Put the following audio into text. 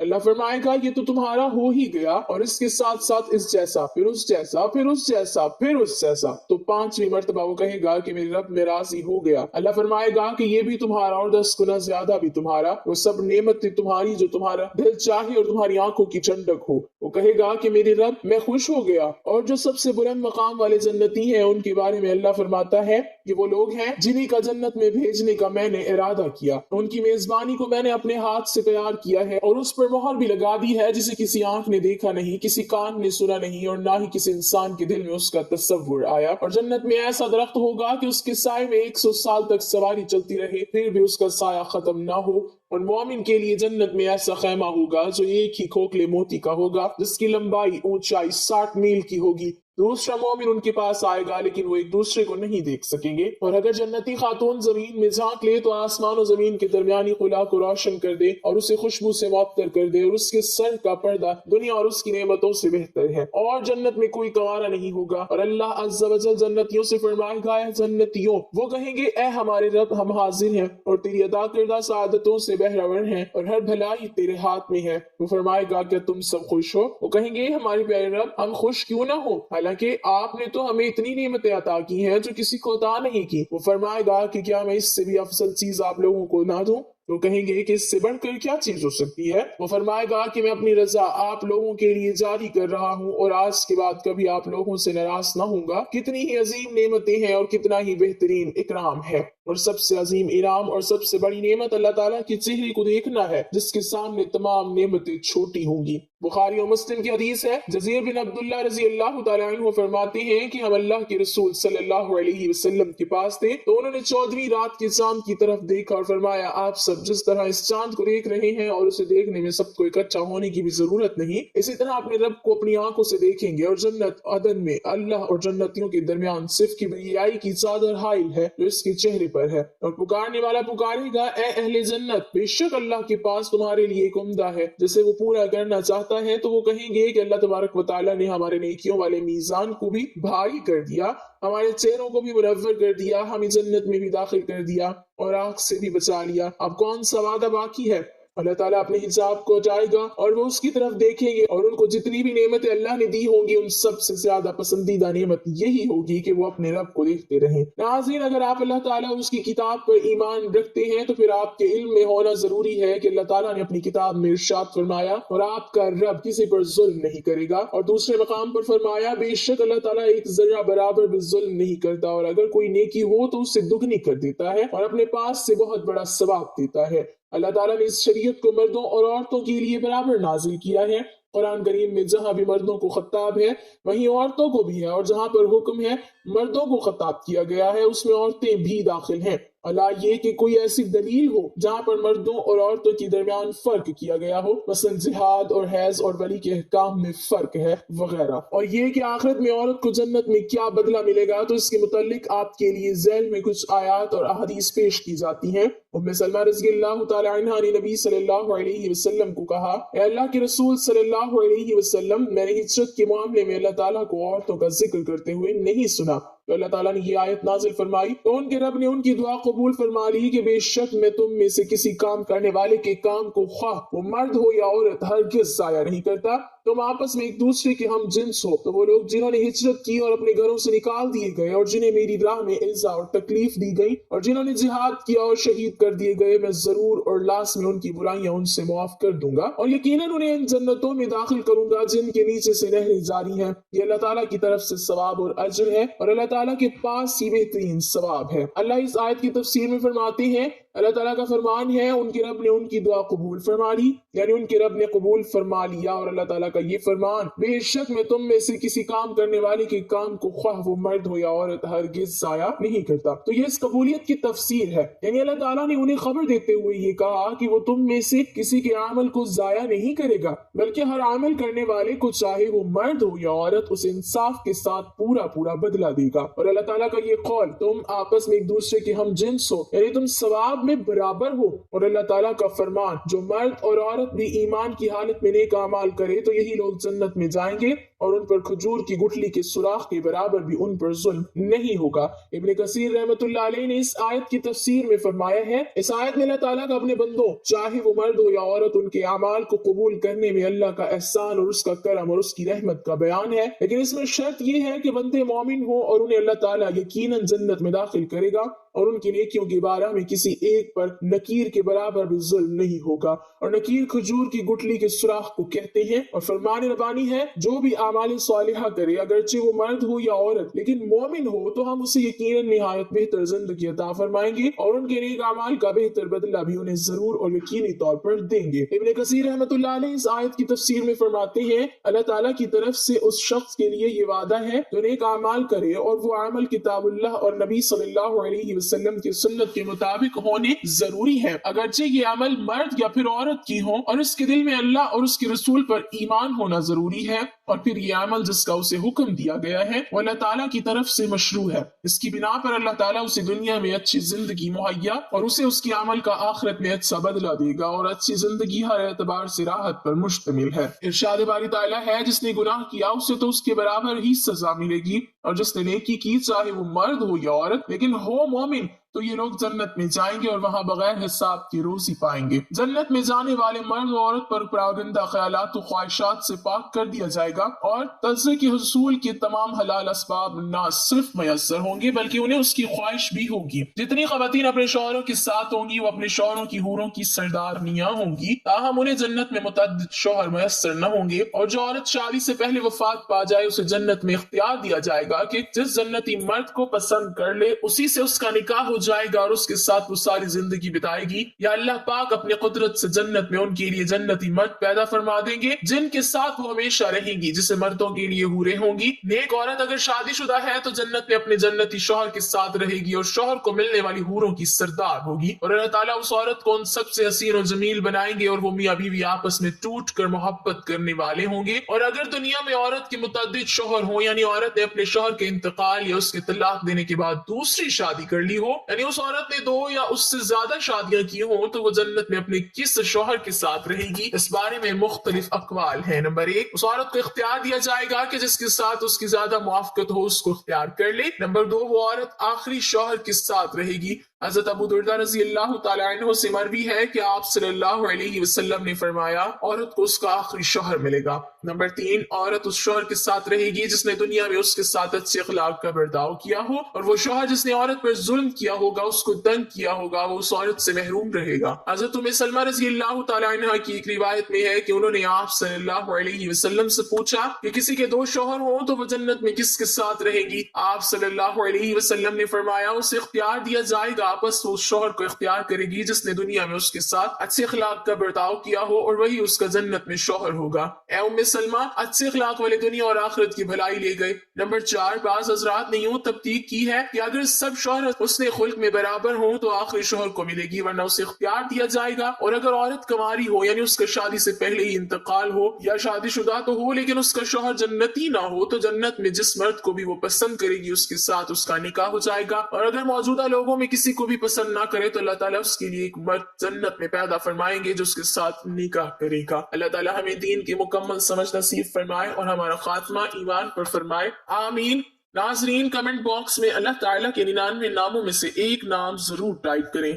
اللہ فرمائے گا یہ تو تمہارا ہو ہی گیا اور اس کے ساتھ ساتھ اس جیسا، پھر اس جیسا، پھر اس جیسا، پھر اس جیسا۔ تو 5ویں مرتبہ وہ کہے گا کہ میرے رب میں راضی ہو گیا۔ اللہ فرمائے گا کہ یہ بھی تمہارا اور 10 گنا زیادہ بھی تمہارا، وہ سب نعمتیں تمہاری جو تمہارا دل چاہے اور تمہاری آنکھوں کی ٹھنڈک ہو۔ وہ کہے گا کہ میرے رب میں خوش ہو گیا۔ اور جو سب سے بلند مقام والے جنتی ہیں ان کے بارے میں اللہ فرماتا ہے کہ وہ لوگ ہیں جنہیں کا جنت میں بھیجنے کا میں نے ارادہ کیا، ان کی میزبانی کو میں نے اپنے ہاتھ سے تیار کیا ہے اور اس پر مہر بھی لگا دی ہے جسے کسی آنکھ نے دیکھا نہیں، کسی کان نے سنا نہیں اور نہ ہی کسی انسان کے دل میں اس کا تصور آیا۔ اور جنت میں ایسا درخت ہوگا کہ اس کے سائے میں 100 سال تک سواری چلتی رہے پھر بھی اس کا سایہ ختم نہ ہو۔ اور مومن کے لیے جنت میں ایسا خیمہ ہوگا جو ایک ہی کھوکھلے موتی کا ہوگا، جس کی لمبائی اونچائی 60 میل کی ہوگی۔ دوسرا مومن ان کے پاس آئے گا لیکن وہ ایک دوسرے کو نہیں دیکھ سکیں گے۔ اور اگر جنتی خاتون زمین میں جھانک لے تو آسمان و زمین کے درمیانی خلا کو روشن کر دے اور اسے خوشبو سے معطر کر دے، اور اس کے سر کا پردہ دنیا اور اس کی نعمتوں سے بہتر ہے، اور جنت میں کوئی کنوارا نہیں ہوگا۔ اور اللہ عز و جل جنتیوں سے فرمائے گا اے جنتیوں، وہ کہیں گے اے ہمارے رب ہم حاضر ہیں اور تیری عطا کردہ سعادتوں سے بہرور ہیں اور ہر بھلائی تیرے ہاتھ میں ہے۔ وہ فرمائے گا کہ تم سب خوش ہو؟ وہ کہیں گے ہمارے پیارے رب ہم خوش کیوں نہ ہو، حالانکہ آپ نے تو ہمیں اتنی نعمتیں عطا کی ہیں جو کسی کو عطا نہیں کی۔ وہ فرمائے گا کہ کیا میں اس سے بھی افضل چیز آپ لوگوں کو نہ دوں؟ تو کہیں گے کہ اس سے بڑھ کر کیا چیز ہو سکتی ہے؟ وہ فرمائے گا کہ میں اپنی رضا آپ لوگوں کے لیے جاری کر رہا ہوں اور آج کے بعد کبھی آپ لوگوں سے ناراض نہ ہوں گا۔ کتنی ہی عظیم نعمتیں ہیں اور کتنا ہی بہترین اکرام ہے، اور سب سے عظیم انعام اور سب سے بڑی نعمت اللہ تعالیٰ کے چہرے کو دیکھنا ہے جس کے سامنے تمام نعمتیں چھوٹی ہوں گی۔ بخاری اور مسلم کی حدیث ہے، جزیر بن عبداللہ رضی اللہ تعالیٰ عنہ فرماتے ہیں کہ ہم اللہ کے رسول صلی اللہ علیہ وسلم کے پاس تھے تو انہوں نے 14ویں رات کے چاند کی طرف دیکھا اور فرمایا آپ سب جس طرح اس چاند کو دیکھ رہے ہیں اور اسے دیکھنے میں سب کو اکٹھا ہونے کی بھی ضرورت نہیں، اسی طرح اپنے رب کو اپنی آنکھوں سے دیکھیں گے۔ اور جنت عدن میں اللہ اور جنتیوں کے درمیان صرف کبریائی کی چادر حائل ہے جو اس کے چہرے پر ہے، اور پکارنے والا پکارے گا اے اہل جنت، بے شک اللہ کے پاس تمہارے لیے ایک عمدہ ہے جسے وہ پورا کرنا چاہتا ہے۔ تو وہ کہیں گے کہ اللہ تبارک و تعالیٰ نے ہمارے نیکیوں والے میزان کو بھی بھاری کر دیا، ہمارے چہروں کو بھی منور کر دیا، ہمیں جنت میں بھی داخل کر دیا اور آگ سے بھی بچا لیا، اب کون سا وعدہ باقی ہے؟ اللہ تعالیٰ اپنے حجاب کو ہٹائے گا اور وہ اس کی طرف دیکھیں گے اور ان کو جتنی بھی نعمتیں اللہ نے دی ہوں گی ان سب سے زیادہ پسندیدہ نعمت یہی ہوگی کہ وہ اپنے رب کو دیکھتے رہیں۔ ناظرین، اگر آپ اللہ تعالیٰ اس کی کتاب پر ایمان رکھتے ہیں تو پھر آپ کے علم میں ہونا ضروری ہے کہ اللہ تعالیٰ نے اپنی کتاب میں ارشاد فرمایا اور آپ کا رب کسی پر ظلم نہیں کرے گا، اور دوسرے مقام پر فرمایا بے شک اللہ تعالیٰ ایک ذرہ برابر بھی ظلم نہیں کرتا، اور اگر کوئی نیکی ہو تو اس سے دگنی کر دیتا ہے اور اپنے پاس سے بہت بڑا ثواب دیتا ہے۔ اللہ تعالیٰ نے اس شریعت کو مردوں اور عورتوں کے لیے برابر نازل کیا ہے۔ قرآن کریم میں جہاں بھی مردوں کو خطاب ہے وہیں عورتوں کو بھی ہے، اور جہاں پر حکم ہے مردوں کو خطاب کیا گیا ہے اس میں عورتیں بھی داخل ہیں۔ اللہ یہ کہ کوئی ایسی دلیل ہو جہاں پر مردوں اور عورتوں کے درمیان فرق کیا گیا ہو، مثلا جہاد اور حیض اور ولی کے احکام میں فرق ہے وغیرہ، اور یہ کہ آخرت میں عورت کو جنت میں کیا بدلہ ملے گا، تو اس کے متعلق آپ کے لیے ذیل میں کچھ آیات اور احادیث پیش کی جاتی ہیں۔ ام سلمہ رضی اللہ تعالی عنہ نے نبی صلی اللہ علیہ وسلم کو کہا اے اللہ کے رسول صلی اللہ علیہ وسلم، میں نے ہجرت کے معاملے میں اللہ تعالیٰ کو عورتوں کا ذکر کرتے ہوئے نہیں سنا، تو اللہ تعالیٰ نے یہ آیت نازل فرمائی تو ان کے رب نے ان کی دعا قبول فرما لی کہ بے شک میں تم میں سے کسی کام کرنے والے کے کام کو خواہ وہ مرد ہو یا عورت ہرگز ضائع نہیں کرتا، تم آپس میں ایک دوسرے کے ہم جنس ہو۔ تو وہ لوگ جنہوں نے ہجرت کی اور اپنے گھروں سے نکال دیے گئے اور جنہیں میری راہ میں ایذا اور تکلیف دی گئی اور جنہوں نے جہاد کیا اور شہید کر دیے گئے، میں ضرور اور لازم ان کی برائیاں ان سے معاف کر دوں گا، اور یقیناً انہیں ان جنتوں میں داخل کروں گا جن کے نیچے سے نہریں جاری ہیں۔ یہ اللہ تعالیٰ کی طرف سے ثواب اور اجر ہے اور اللہ تعالیٰ کے پاس ہی بہترین ثواب ہے۔ اللہ اس آیت کی تفسیر میں فرماتے ہیں اللہ تعالیٰ کا فرمان ہے ان کے رب نے ان کی دعا قبول فرما لی، یعنی ان کے رب نے قبول فرما لیا، اور اللہ تعالیٰ کا یہ فرمان بے شک میں تم میں سے کسی کام کرنے والے کے کام کو خواہ وہ مرد ہو یا عورت ہرگز ضائع نہیں کرتا۔ تو یہ اس قبولیت کی تفسیر ہے، یعنی اللہ تعالیٰ نے انہیں خبر دیتے ہوئے یہ کہا کہ وہ تم میں سے کسی کے عمل کو ضائع نہیں کرے گا، بلکہ ہر عمل کرنے والے کو چاہے وہ مرد ہو یا عورت اسے انصاف کے ساتھ پورا بدلہ دے گا۔ اور اللہ تعالیٰ کا یہ قول تم آپس میں ایک دوسرے کے ہم جنس ہو، یعنی تم ثواب میں برابر ہو۔ اور اللہ تعالیٰ کا فرمان، جو مرد اور عورت بھی ایمان کی حالت میں نیک اعمال کرے تو یہی لوگ جنت میں جائیں گے اور ان پر کھجور کی گٹھلی کے سوراخ کے برابر بھی ان پر ظلم نہیں ہوگا۔ ابن کثیر رحمۃ اللہ علیہ نے اس آیت کی تفسیر میں فرمایا ہے، اس آیت میں اللہ تعالیٰ کا اپنے بندوں، چاہے وہ مرد ہو یا عورت، ان کے اعمال کو قبول کرنے میں اللہ کا احسان اور اس کا کرم اور اس کی رحمت کا بیان ہے، لیکن اس میں شرط یہ ہے کہ بندے مومن ہوں اور انہیں اللہ تعالیٰ یقیناً جنت میں داخل کرے گا اور ان کی نیکیوں کے بارے میں کسی ایک پر نکیر کے برابر بھی ظلم نہیں ہوگا۔ اور نکیر کھجور کی گٹھلی کے سوراخ کو کہتے ہیں، اور فرمان ربانی ہے، جو بھی اعمال صالحہ کرے اگرچہ وہ مرد ہو یا عورت لیکن مومن ہو تو ہم اسے یقیناً نہایت بہتر زندگی عطا فرمائیں گے اور ان کے نیک اعمال کا بہتر بدلہ بھی انہیں ضرور اور یقینی طور پر دیں گے۔ ابن کثیر رحمۃ اللہ علیہ اس آیت کی تفسیر میں فرماتے ہیں، اللہ تعالیٰ کی طرف سے اس شخص کے لیے یہ وعدہ ہے جو نیک اعمال کرے اور وہ عمل کتاب اللہ اور نبی صلی اللہ علیہ وسلم کی سنت کے مطابق ہونے ضروری ہے، اگرچہ یہ عمل مرد یا پھر عورت کی ہو، اور اس کے دل میں اللہ اور اس کے رسول پر ایمان ہونا ضروری ہے، اور پھر یہ عمل جس کا اسے حکم دیا گیا ہے وہ اللہ تعالیٰ کی طرف سے مشروع ہے۔ اس کی بنا پر اللہ تعالیٰ اسے دنیا میں اچھی زندگی مہیا اور اسے اس کے عمل کا آخرت میں اچھا بدلہ دے گا، اور اچھی زندگی ہر اعتبار سے راحت پر مشتمل ہے۔ ارشاد باری تعالیٰ ہے، جس نے گناہ کیا اسے تو اس کے برابر ہی سزا ملے گی، اور جس نے نیکی کی چاہے وہ مرد ہو یا عورت لیکن ہو مومن تو یہ لوگ جنت میں جائیں گے اور وہاں بغیر حساب کی روزی پائیں گے۔ جنت میں جانے والے مرد و عورت پر پراگندہ خیالات و خواہشات سے پاک کر دیا جائے گا، اور تجزیے کے حصول کے تمام حلال اسباب نہ صرف میسر ہوں گے بلکہ انہیں اس کی خواہش بھی ہوگی۔ جتنی خواتین اپنے شوہروں کے ساتھ ہوں گی وہ اپنے شوہروں کی حوروں کی سردارنیاں ہوں گی، تاہم انہیں جنت میں متعدد شوہر میسر نہ ہوں گے۔ اور جو عورت شادی سے پہلے وفات پا جائے اسے جنت میں اختیار دیا جائے گا کہ جس جنتی مرد کو پسند کر لے اسی سے اس کا نکاح ہو جائے گا اور اس کے ساتھ وہ ساری زندگی بتائے گی، یا اللہ پاک اپنے قدرت سے جنت میں ان کے لیے جنتی مرد پیدا فرما دیں گے جن کے ساتھ وہ ہمیشہ رہیں گی، جسے مردوں کے لیے حوریں ہوں گی۔ نیک عورت اگر شادی شدہ ہے تو جنت میں اپنے جنتی شوہر کے ساتھ رہے گی اور شوہر کو ملنے والی حوروں کی سردار ہوگی، اور اللہ تعالیٰ اس عورت کو ان سب سے حسین و جمیل بنائیں گے اور وہ میاں بیوی آپس میں ٹوٹ کر محبت کرنے والے ہوں گے۔ اور اگر دنیا میں عورت کے متعدد شوہر ہوں، یعنی عورت نے اپنے شوہر کے انتقال یا اس کے طلاق دینے کے بعد دوسری شادی کر لی ہو، یعنی اس عورت نے 2 یا اس سے زیادہ شادیاں کی ہوں، تو وہ جنت میں اپنے کس شوہر کے ساتھ رہے گی؟ اس بارے میں مختلف اقوال ہیں۔ نمبر 1، اس عورت کو اختیار دیا جائے گا کہ جس کے ساتھ اس کی زیادہ موافقت ہو اس کو اختیار کر لے۔ نمبر 2، وہ عورت آخری شوہر کے ساتھ رہے گی۔ حضرت ابو درداء رضی اللہ تعالیٰ عنہ سے مروی ہے کہ آپ صلی اللہ علیہ وسلم نے فرمایا، عورت کو اس کا آخری شوہر ملے گا۔ نمبر 3، عورت اس شوہر کے ساتھ رہے گی جس نے دنیا میں اس کے ساتھ اچھے اخلاق کا برتاؤ کیا ہو، اور وہ شوہر جس نے عورت پر ظلم کیا ہوگا، اس کو تنگ کیا ہوگا، وہ اس عورت سے محروم رہے گا۔ حضرت ام سلمہ رضی اللہ تعالیٰ عنہ کی ایک روایت میں ہے کہ انہوں نے آپ صلی اللہ علیہ وسلم سے پوچھا کہ کسی کے 2 شوہر ہوں تو وہ جنت میں کس کے ساتھ رہے گی؟ آپ صلی اللہ علیہ وسلم نے فرمایا، اسے اختیار دیا جائے گا، بس وہ اس شوہر کو اختیار کرے گی جس نے دنیا میں اس کے ساتھ اچھے اخلاق کا برتاؤ کیا ہو، اور وہی اس کا جنت میں شوہر ہوگا۔ اے ام سلمہ، اچھے اخلاق والے دنیا اور آخرت کی بھلائی لے گئے۔ نمبر 4، بعض حضرات نے یوں تبتیق کی ہے کہ اگر سب شوہر اس نے خلق میں برابر ہوں تو آخری شوہر کو ملے گی، ورنہ اسے اختیار دیا جائے گا۔ اور اگر عورت کنواری ہو، یعنی اس کا شادی سے پہلے ہی انتقال ہو، یا شادی شدہ تو ہو لیکن اس کا شوہر جنتی نہ ہو، تو جنت میں جس مرد کو بھی وہ پسند کرے گی اس کے ساتھ اس کا نکاح ہو جائے گا۔ اور اگر موجودہ لوگوں میں کسی کو بھی پسند نہ کرے تو اللہ تعالیٰ اس کے لیے ایک مرد جنت میں پیدا فرمائیں گے جو اس کے ساتھ نکاح کرے گا۔ اللہ تعالیٰ ہمیں دین کی مکمل سمجھ نصیب فرمائے اور ہمارا خاتمہ ایمان پر فرمائے، آمین۔ ناظرین، کمنٹ باکس میں اللہ تعالیٰ کے 99 ناموں میں سے ایک نام ضرور ٹائپ کریں۔